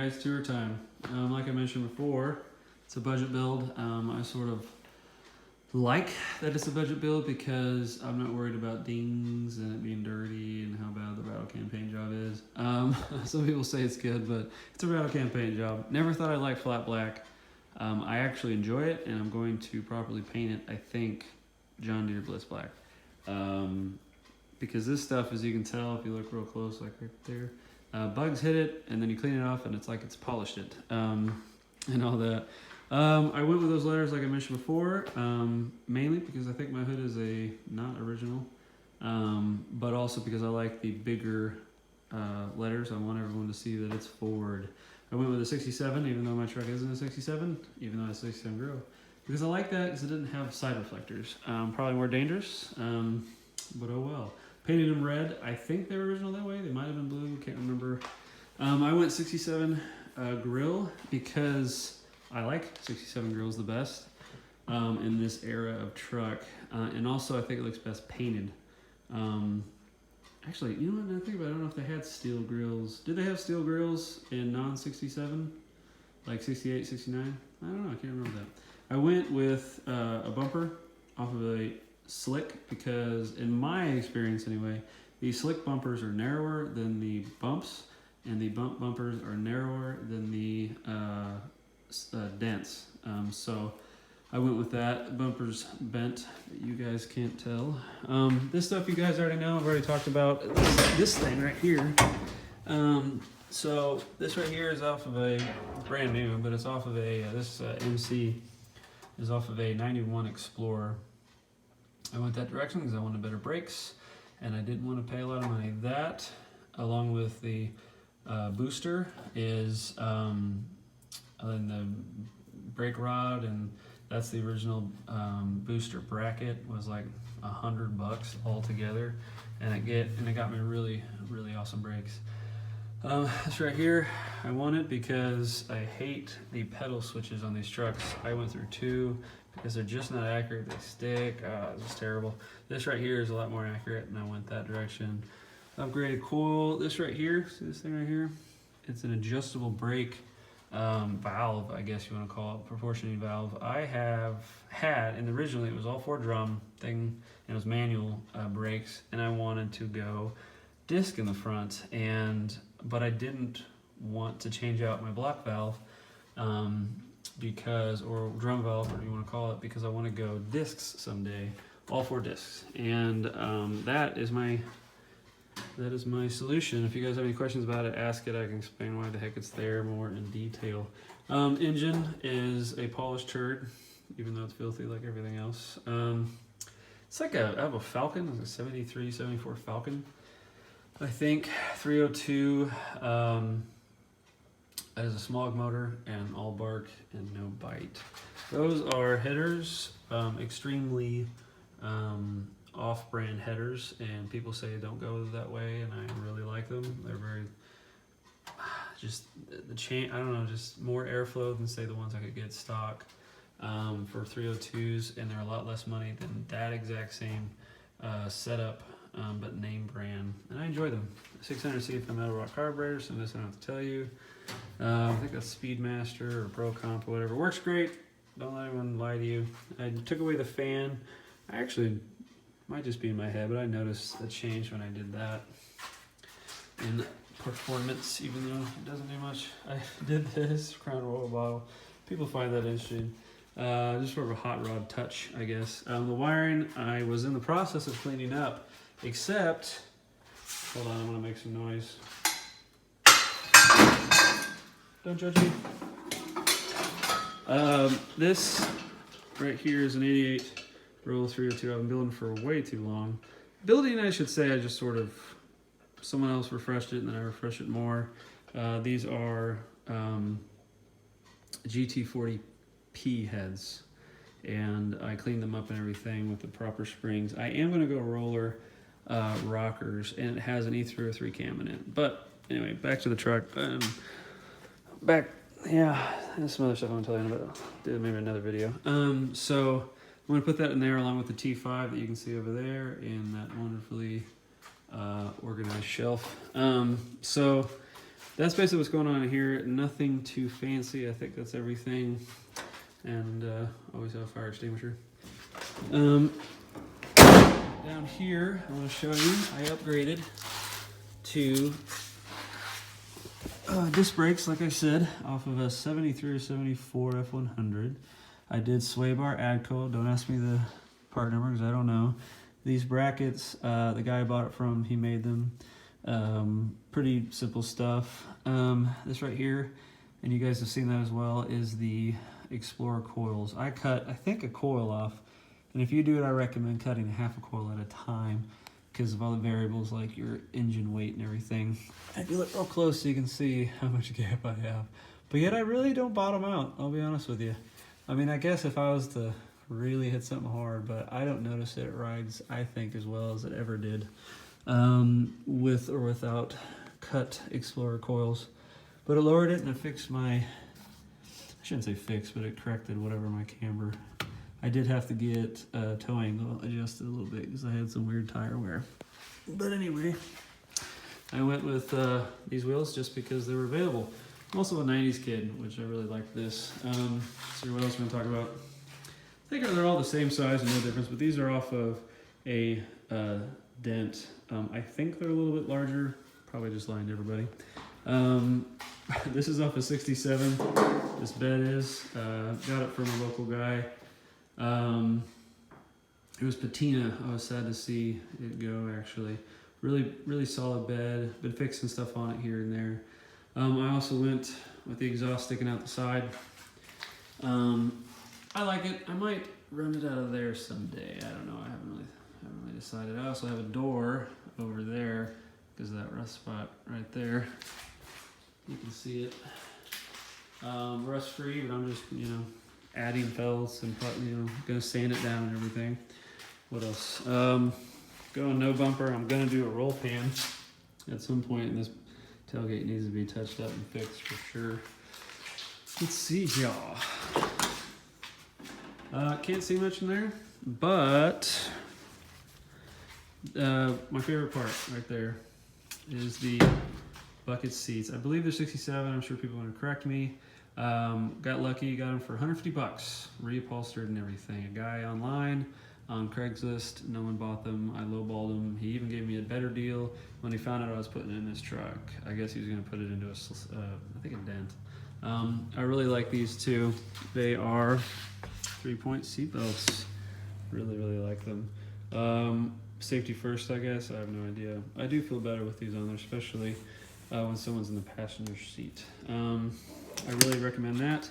guys, tour time. Like I mentioned before, it's a budget build. I sort of like that it's a budget build because I'm not worried about dings and it being dirty and how bad the rattle can paint job is. Some people say it's good, but it's a rattle can paint job. Never thought I liked flat black. I actually enjoy it, and I'm going to properly paint it, I think, John Deere Bliss black. Because this stuff, as you can tell, if you look real close, like right there, bugs hit it, and then you clean it off, and it's like it's polished it, and all that. I went with those letters like I mentioned before, mainly because I think my hood is not original, but also because I like the bigger letters. I want everyone to see that it's Ford. I went with a 67, even though my truck isn't a 67, even though it's a 67 grill. Because I like that because it didn't have side reflectors. Probably more dangerous, but oh well. Painted them red. I think they were original that way. They might have been blue, can't remember. I went 67 grill because I like 67 grills the best in this era of truck. And also I think it looks best painted. Actually, you know what, now I think about it, I don't know if they had steel grills. Did they have steel grills in non-67? Like 68, 69? I don't know, I can't remember that. I went with a bumper off of a slick because, in my experience anyway, the slick bumpers are narrower than the bumps, and the bump bumpers are narrower than the dents. So I went with that. Bumpers bent, but you guys can't tell. This stuff you guys already know. I've already talked about this thing right here. So this right here is off of a brand new, but it's off of a this MC is off of a 91 Explorer. I went that direction because I wanted better brakes, and I didn't want to pay a lot of money. That, along with the booster, is and the brake rod, and that's the original booster bracket, was like $100 altogether, and it got me really awesome brakes. This right here, I want it because I hate the pedal switches on these trucks. I went through two because they're just not accurate. They stick. It's just terrible. This right here is a lot more accurate, and I went that direction. Upgraded coil. This right here, see this thing right here? It's an adjustable brake valve, I guess you want to call it, proportioning valve. I have had, and originally it was all 4-drum thing, and it was manual brakes, and I wanted to go disc in the front, but I didn't want to change out my block valve or drum valve, whatever you want to call it, because I want to go discs someday, all 4 discs, and that is my solution. If you guys have any questions about it, ask it. I can explain why the heck it's there more in detail. Engine is a polished turd, even though it's filthy like everything else. It's like I have a Falcon, it's a 73, 74 Falcon. I think 302 has a smog motor and all bark and no bite. Those are headers, extremely off-brand headers, and people say don't go that way, and I really like them. They're very just the chain, I don't know, just more airflow than say the ones I could get stock for 302s, and they're a lot less money than that exact same setup, but name brand, and I enjoy them. 600 CFM metal rock carburetor, so this I don't have to tell you. I think that's Speedmaster or Pro Comp or whatever. Works great. Don't let anyone lie to you. I took away the fan. I actually might just be in my head, but I noticed a change when I did that in performance, even though it doesn't do much. I did this Crown Royal bottle. People find that interesting. Just sort of a hot rod touch, I guess. The wiring, I was in the process of cleaning up, except, hold on, I'm gonna make some noise. Don't judge me. This right here is an 88 Roll 302. I've been building for way too long. Building, I should say, I just sort of, someone else refreshed it and then I refreshed it more. These are GT40P heads, and I cleaned them up and everything with the proper springs. I am going to go roller rockers, and it has an E303 cam in it. But anyway, back to the truck. Yeah, there's some other stuff I want to tell you about. Do maybe another video. So I'm going to put that in there along with the T5 that you can see over there in that wonderfully organized shelf. So that's basically what's going on here. Nothing too fancy. I think that's everything. And always have a fire extinguisher. Down here, I want to show you, I upgraded to disc brakes, like I said, off of a 73 or 74 F100. I did sway bar add coil. Don't ask me the part number because I don't know. These brackets, the guy I bought it from, he made them. Pretty simple stuff. This right here, and you guys have seen that as well, is the Explorer coils. I cut, I think, a coil off, and if you do it, I recommend cutting half a coil at a time because of all the variables like your engine weight and everything. If you look real close, you can see how much gap I have. But yet I really don't bottom out, I'll be honest with you. I mean, I guess if I was to really hit something hard, but I don't notice it rides, I think, as well as it ever did with or without cut Explorer coils. But it lowered it and it fixed my, I shouldn't say fixed, but it corrected whatever my camber. I did have to get toe angle adjusted a little bit because I had some weird tire wear. But anyway, I went with these wheels just because they were available. I'm also a 90s kid, which I really like this. So what else am I going to talk about? I think they're all the same size and no difference, but these are off of a dent. I think they're a little bit larger. Probably just lying to everybody. This is off a 67. This bed is. Got it from a local guy. It was patina. I was sad to see it go, actually. Really solid bed. Been fixing stuff on it here and there. I also went with the exhaust sticking out the side. I like it. I might run it out of there someday. I don't know. I haven't really decided. I also have a door over there because of that rust spot right there. You can see it. Rust free, but I'm just, adding felts and gonna sand it down and everything. What else? Going no bumper. I'm gonna do a roll pan at some point, and this tailgate needs to be touched up and fixed for sure. Let's see, y'all. Can't see much in there, but my favorite part right there is the bucket seats. I believe they're 67. I'm sure people are gonna correct me. Got lucky, got them for 150 bucks, reupholstered and everything. A guy online on Craigslist, no one bought them. I lowballed him. He even gave me a better deal when he found out I was putting it in his truck. I guess he was gonna put it into I think a dent. I really like these two. They are 3-point seatbelts. Really like them. Safety first, I guess. I have no idea. I do feel better with these on there, especially when someone's in the passenger seat. I really recommend that.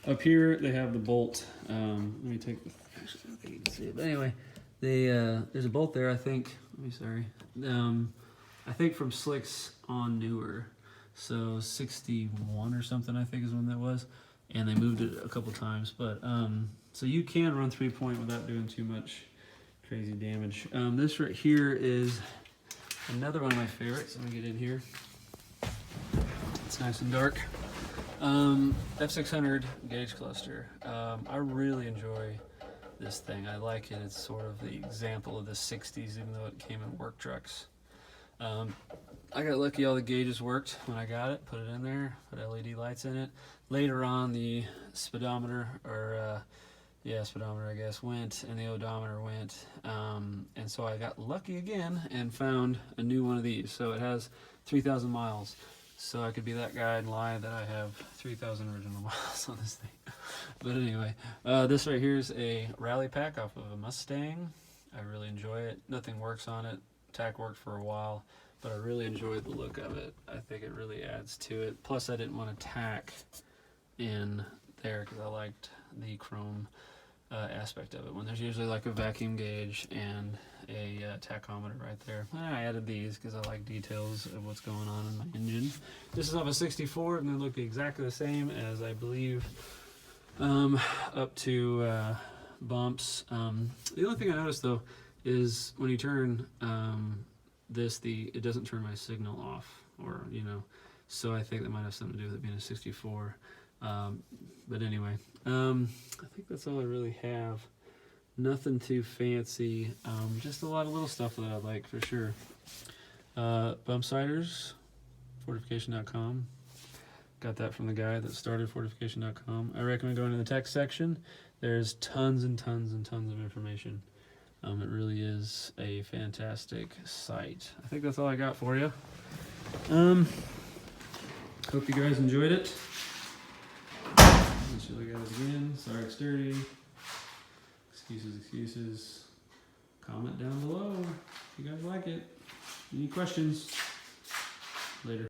Up here, they have the bolt. Let me take the, actually, I don't think you can see it, but anyway, there's a bolt there, I think. I think from Slicks on newer. So 61 or something, I think is when that was. And they moved it a couple times, but so you can run 3-point without doing too much crazy damage. This right here is another one of my favorites. Let me get in here. It's nice and dark. F600 gauge cluster. I really enjoy this thing. I like it. It's sort of the example of the 60s, even though it came in work trucks. I got lucky, all the gauges worked when I got it, put it in there, put LED lights in it. Later on, the speedometer, or speedometer I guess, went, and the odometer went, and so I got lucky again and found a new one of these. So it has 3,000 miles. So I could be that guy and lie that I have 3,000 original miles on this thing. But anyway, this right here is a rally pack off of a Mustang. I really enjoy it. Nothing works on it. Tack worked for a while, but I really enjoyed the look of it. I think it really adds to it. Plus, I didn't want to tack in there because I liked the chrome aspect of it, when there's usually like a vacuum gauge and a tachometer right there. I added these because I like details of what's going on in my engine. This is off a 64 and they look exactly the same as, I believe, up to bumps. The only thing I noticed though is when you turn it doesn't turn my signal off, or so I think that might have something to do with it being a 64. But anyway, I think that's all I really have. Nothing too fancy, just a lot of little stuff that I like for sure. Bump siders, Fortification.com. Got that from the guy that started Fortification.com. I recommend going to the text section. There's tons and tons and tons of information. It really is a fantastic site. I think that's all I got for you. Hope you guys enjoyed it. Let's show you guys again. Sorry it's dirty. Excuses. Comment down below if you guys like it. Any questions? Later.